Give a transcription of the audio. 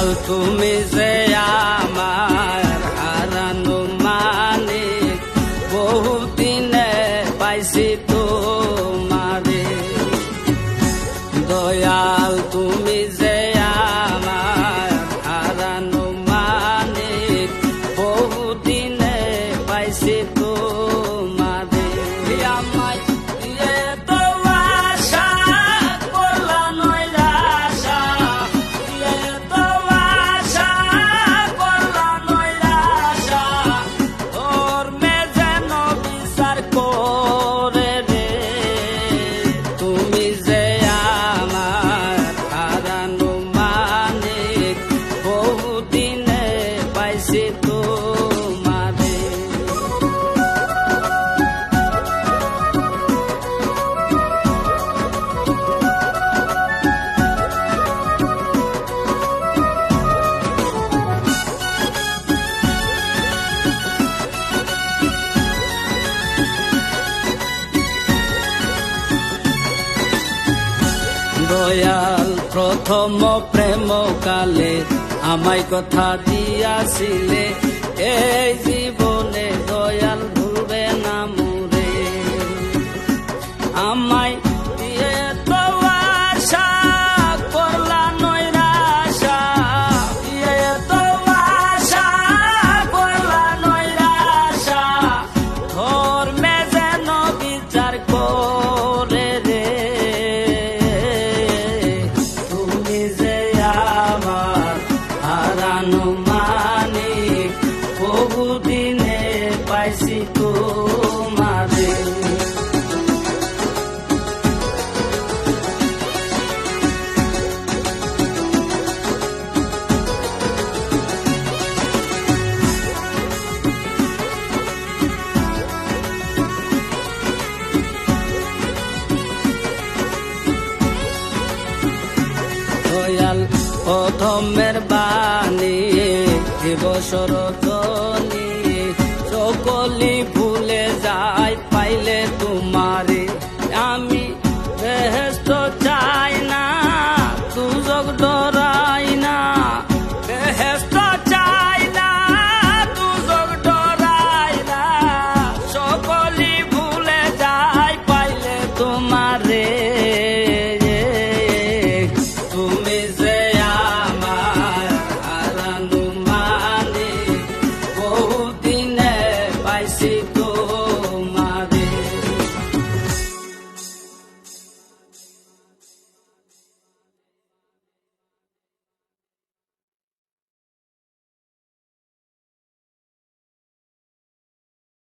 দয়াল তুমি যে আমার হারানো মানিক, বহুদিনে পাইছি তোমারে। দয়াল তুমি যে আমার হারানো মানিক, বহুদিনে পাইছি তোমারে। আমায় দিয়ে তো আশা করলা নৈরাশা, দিয়ে তো আশা করলা নৈরাশা, তোর মে যেন বিচার করে রে। তুমি যে আমার হারানো মানিক, বহুদিনে পাইছি তোমারে। দয়াল প্রথম প্রেম কালে আমায় কথা দিয়াছিলে, এই জীবনে দয়াল ভুলবে না মোরে। আমায় দিয়ে তো আশা করলা নৈরাশা, দিয়ে তো আশা করলা নৈরাশা, ধর্মে যেন বিচার করে রে। তুমি যে আমার হারানো মানিক, বহুদিনে পাইছি তোমারে। দয়াল প্রথমের বাণী দিবসর জনী, সকলি ভুলে যাই পাইলে তোমারে। আমি বেহেশত চাই না, দুজক ডরাই না, বেহেশত চাই না, দুজক ডরাই না, সকলি ভুলে যাই পাইলে তোমারে। তুমি যে আমার হারানো মানিক, বহুদিনে পাইছি